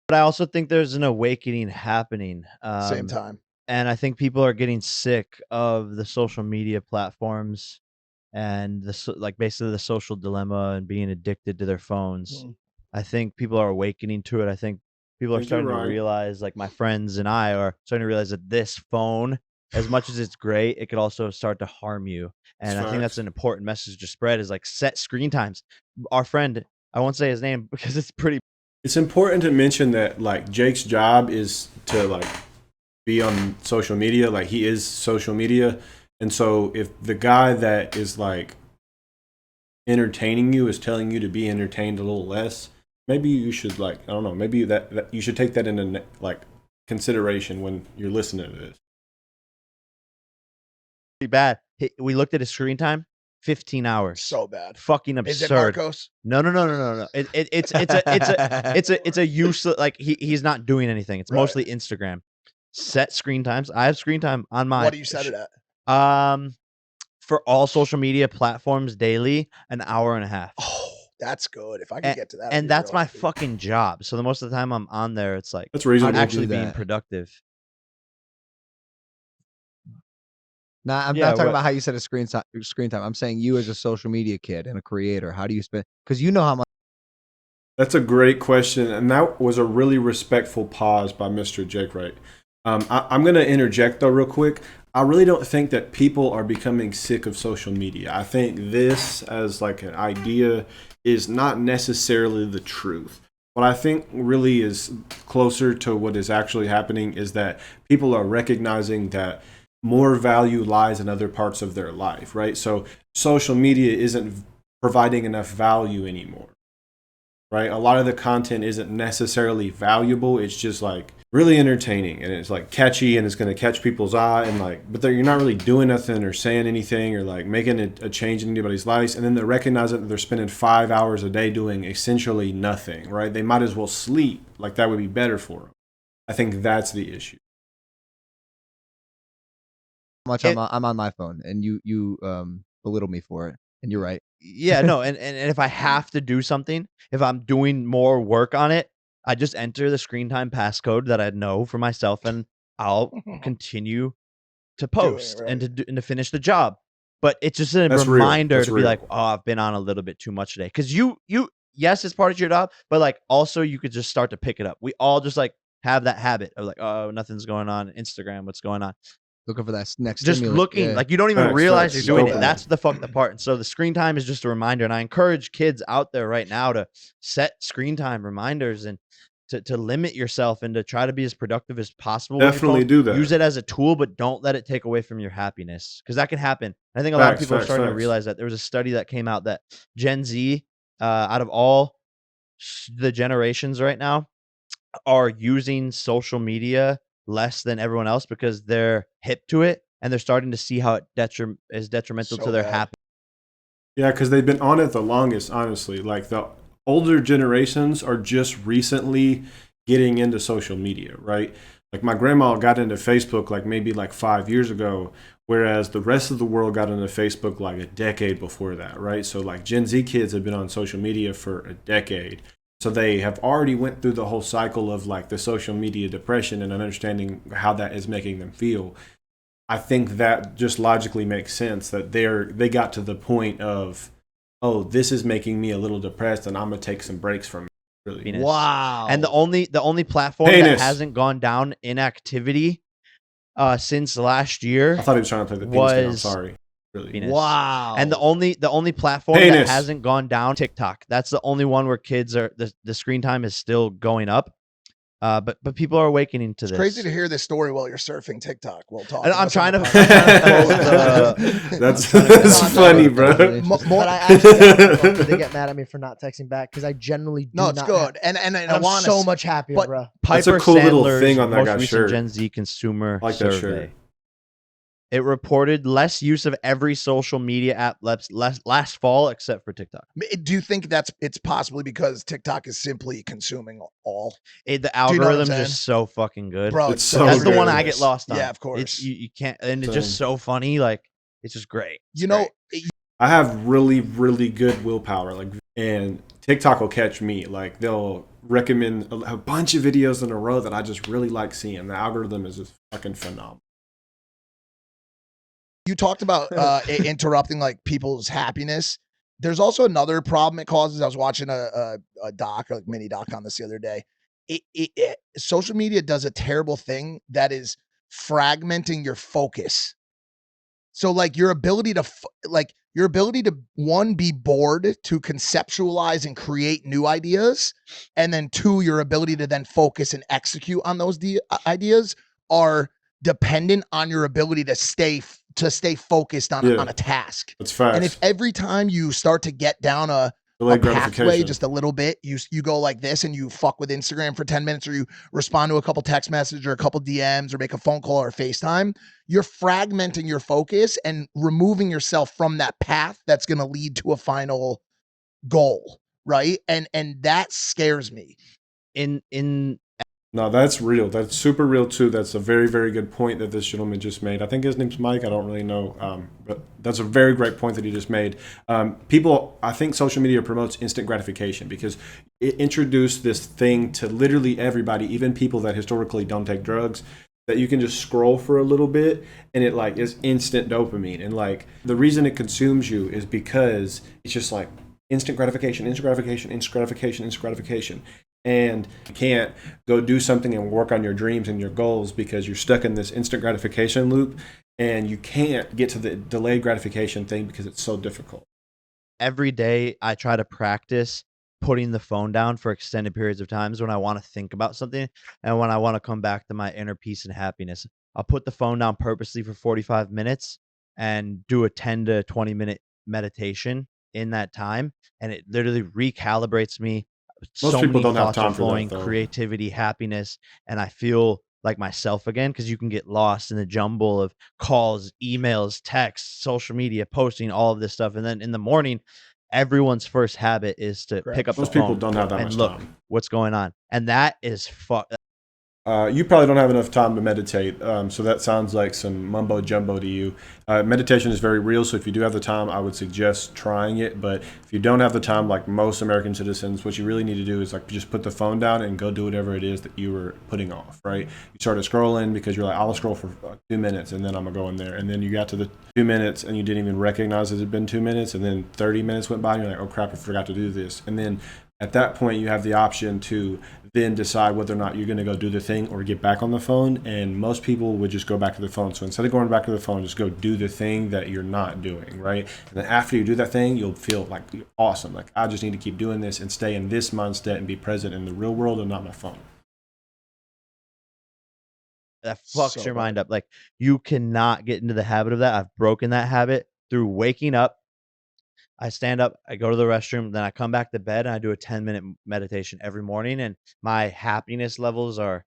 But I also think there's an awakening happening. Same time. And I think people are getting sick of the social media platforms and like basically the social dilemma and being addicted to their phones. I think people are awakening to it. I think people I are think you're starting to right. realize, like my friends and I are starting to realize that this phone, as much as it's great, it could also start to harm you. And I think that's facts. an important message to spread is like set screen times. Our friend, I won't say his name because it's pretty. It's important to mention that like Jake's job is to like be on social media. Like he is social media. And so if the guy that is like entertaining you is telling you to be entertained a little less, maybe you should like, I don't know, maybe that you should take that into like consideration when you're listening to this. Bad. We looked at his screen time, 15 hours. So bad. Fucking absurd. Is it Marcos? No. It's a useless, like he's not doing anything. It's mostly Instagram. Set screen times. I have screen time on mine. What do you set it at? For all social media platforms daily, an hour and a half. Oh, that's good. If I could get to that. And that's my fucking job. So the most of the time I'm on there, it's like that's reasonable. I'm actually being productive. Nah, I'm not talking about how you set a screen time. I'm saying you as a social media kid and a creator, how do you spend? Because you know how much. That's a great question, and that was a really respectful pause by Mr. Jake Wright. I'm going to interject though real quick. I really don't think that people are becoming sick of social media. I think this as like an idea is not necessarily the truth. What I think really is closer to what is actually happening is that people are recognizing that more value lies in other parts of their life, right? So social media isn't providing enough value anymore, right? A lot of the content isn't necessarily valuable. It's just like really entertaining and it's like catchy and it's going to catch people's eye and like, but you're not really doing nothing or saying anything or like making a change in anybody's lives. And then they're recognizing that they're spending 5 hours a day doing essentially nothing, right? They might as well sleep. Like that would be better for them. I think that's the issue. Much I'm on my phone and you belittle me for it, and you're right. Yeah, no, and if I have to do something, if I'm doing more work on it, I just enter the screen time passcode that I know for myself, and I'll continue to post and to finish the job. But it's just a reminder to be like, oh, I've been on a little bit too much today. Because you yes, it's part of your job, but like also you could just start to pick it up. We all just like have that habit of like, oh, nothing's going on Instagram. What's going on? Looking for that next just stimulant. Looking like you don't even realize you're doing it. That's the fucked up part. And so the screen time is just a reminder. And I encourage kids out there right now to set screen time reminders and to limit yourself and to try to be as productive as possible. Definitely do that. Use it as a tool, but don't let it take away from your happiness because that can happen. I think a lot of people are starting to realize that. There was a study that came out that Gen Z, out of all the generations right now, are using social media less than everyone else because they're hip to it and they're starting to see how it is detrimental to their happiness. Yeah, because they've been on it the longest, honestly. Like the older generations are just recently getting into social media, right? Like my grandma got into Facebook like maybe like 5 years ago, whereas the rest of the world got into Facebook like a decade before that, right? So like Gen Z kids have been on social media for a decade. So they have already went through the whole cycle of like the social media depression and understanding how that is making them feel. I think that just logically makes sense that they got to the point of, oh, this is making me a little depressed and I'm gonna take some breaks from it. Really. Wow. And the only platform that hasn't gone down in activity since last year. I thought he was trying to play the penis game. I'm sorry. Really. Wow. And the only platform that hasn't gone down, TikTok. That's the only one where kids are the screen time is still going up. But people are awakening to this. It's crazy to hear this story while you're surfing TikTok while talking. And I'm trying to that's funny, bro. But I actually they get mad at me for not texting back because I generally do no, it's not good. And I'm so much happier, bro. That's a cool little thing on that guy's shirt. Gen Z consumer like survey. That shirt. It reported less use of every social media app last fall, except for TikTok. Do you think it's possibly because TikTok is simply consuming all? The algorithm's just so fucking good, bro. It's so that's good. the one I get lost on. Yeah, of course. You can't, and it's just so funny. Like it's just great. It's great. I have really, really good willpower. Like And TikTok will catch me. Like they'll recommend a bunch of videos in a row that I just really like seeing. The algorithm is just fucking phenomenal. You talked about interrupting like people's happiness. There's also another problem it causes. I was watching a doc, like mini doc on this the other day. Social media does a terrible thing that is fragmenting your focus. So like your ability to one, be bored to conceptualize and create new ideas, and then two, your ability to then focus and execute on those ideas are dependent on your ability to stay focused on a task. That's fast. And if every time you start to get down a pathway just a little bit, you go like this and you fuck with Instagram for 10 minutes, or you respond to a couple text messages or a couple DMs or make a phone call or FaceTime, you're fragmenting your focus and removing yourself from that path that's going to lead to a final goal, right? And that scares me. No, that's real. That's super real too. That's a very, very good point that this gentleman just made. I think his name's Mike. I don't really know, but that's a very great point that he just made. I think social media promotes instant gratification because it introduced this thing to literally everybody, even people that historically don't take drugs, that you can just scroll for a little bit and it like is instant dopamine. And like the reason it consumes you is because it's just like instant gratification, instant gratification, instant gratification, instant gratification. And you can't go do something and work on your dreams and your goals because you're stuck in this instant gratification loop, and you can't get to the delayed gratification thing because it's so difficult. Every day I try to practice putting the phone down for extended periods of times when I want to think about something and when I want to come back to my inner peace and happiness. I'll put the phone down purposely for 45 minutes and do a 10 to 20 minute meditation in that time, and it literally recalibrates me. Most people don't have time for that, though. Creativity, happiness, and I feel like myself again, because you can get lost in the jumble of calls, emails, texts, social media, posting, all of this stuff. And then in the morning, everyone's first habit is to pick up Most the phone people don't have that and much look time. what's going on. And that is You probably don't have enough time to meditate, so that sounds like some mumbo jumbo to you. Meditation is very real, so if you do have the time, I would suggest trying it. But if you don't have the time, like most American citizens, what you really need to do is like just put the phone down and go do whatever it is that you were putting off, right? You started scrolling because you're like, I'll scroll for 2 minutes and then I'm gonna go in there. And then you got to the 2 minutes and you didn't even recognize it had been 2 minutes, and then 30 minutes went by and you're like, oh crap, I forgot to do this. And then at that point, you have the option to then decide whether or not you're going to go do the thing or get back on the phone. And most people would just go back to the phone. So instead of going back to the phone, just go do the thing that you're not doing, right? And then after you do that thing, you'll feel like you're awesome. Like, I just need to keep doing this and stay in this mindset and be present in the real world and not my phone. that fucks your mind up. Like, you cannot get into the habit of that. I've broken that habit through waking up. I stand up, I go to the restroom, then I come back to bed and I do a 10-minute meditation every morning, and my happiness levels are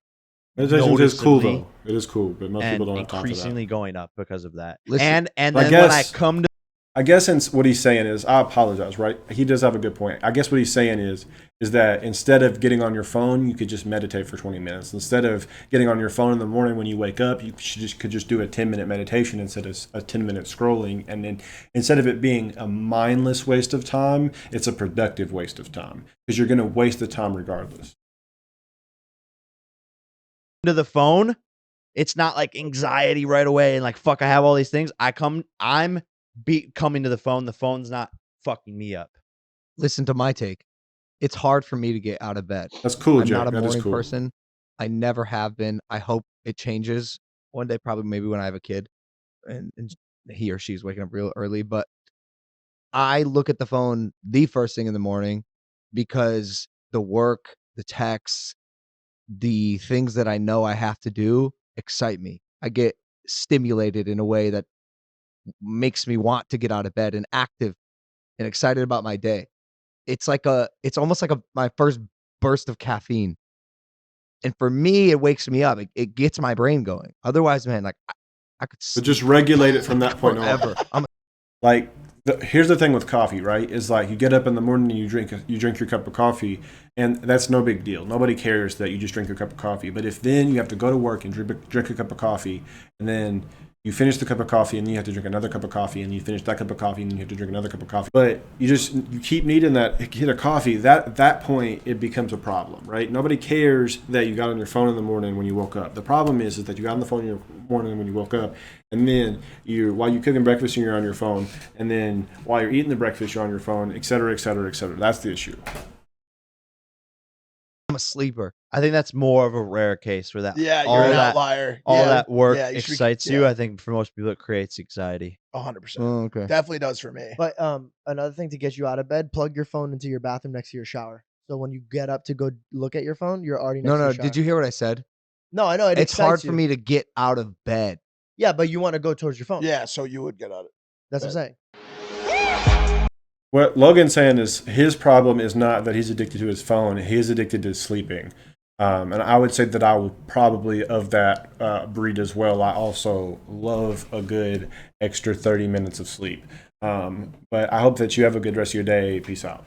meditation is cool though. It is cool, but most people don't have time for that. Increasingly going up because of that. Listen, and then when I come to, I guess what he's saying is, I apologize, right? He does have a good point. I guess what he's saying is that instead of getting on your phone, you could just meditate for 20 minutes. Instead of getting on your phone in the morning when you wake up, you could just do a 10-minute meditation instead of a 10-minute scrolling. And then instead of it being a mindless waste of time, it's a productive waste of time because you're going to waste the time regardless. to the phone, it's not like anxiety right away and like, fuck, I have all these things. I'm coming to the phone. The phone's not fucking me up. Listen to my take. It's hard for me to get out of bed. That's cool, I'm Jack. not a That is morning cool. person. I never have been. I hope it changes one day, probably maybe when I have a kid and he or she's waking up real early. But I look at the phone the first thing in the morning because the work, the texts, the things that I know I have to do excite me. I get stimulated in a way that makes me want to get out of bed and active and excited about my day. It's almost like my first burst of caffeine. And for me, it wakes me up. It gets my brain going. Otherwise, man, like I could But just regulate it from that point on. forever. Like, here's the thing with coffee, right? Is like you get up in the morning and you drink your cup of coffee, and that's no big deal. Nobody cares that you just drink your cup of coffee. But if then you have to go to work and drink a cup of coffee, and then you finish the cup of coffee and then you have to drink another cup of coffee, and you finish that cup of coffee and you have to drink another cup of coffee. But you keep needing that hit of coffee. That point, it becomes a problem, right? Nobody cares that you got on your phone in the morning when you woke up. The problem is that you got on the phone in your morning when you woke up, and then while you're cooking breakfast you're on your phone, and then while you're eating the breakfast you're on your phone, et cetera, et cetera, et cetera. That's the issue. I'm a sleeper. I think that's more of a rare case where that Yeah, all you're an that outlier. all Yeah, that work yeah, you should be- excites you. yeah. I think for most people it creates anxiety. 100%. Oh, okay. Definitely does for me. But another thing to get you out of bed, plug your phone into your bathroom next to your shower. So when you get up to go look at your phone, you're already next No, to no. your shower. Did you hear what I said? No, I know it It's hard excites for you. me to get out of bed. Yeah, but you want to go towards your phone. Yeah, so you would get out of it. That's what I'm saying. What Logan's saying is his problem is not that he's addicted to his phone. He's addicted to sleeping. And I would say that I will probably of that breed as well. I also love a good extra 30 minutes of sleep. But I hope that you have a good rest of your day. Peace out.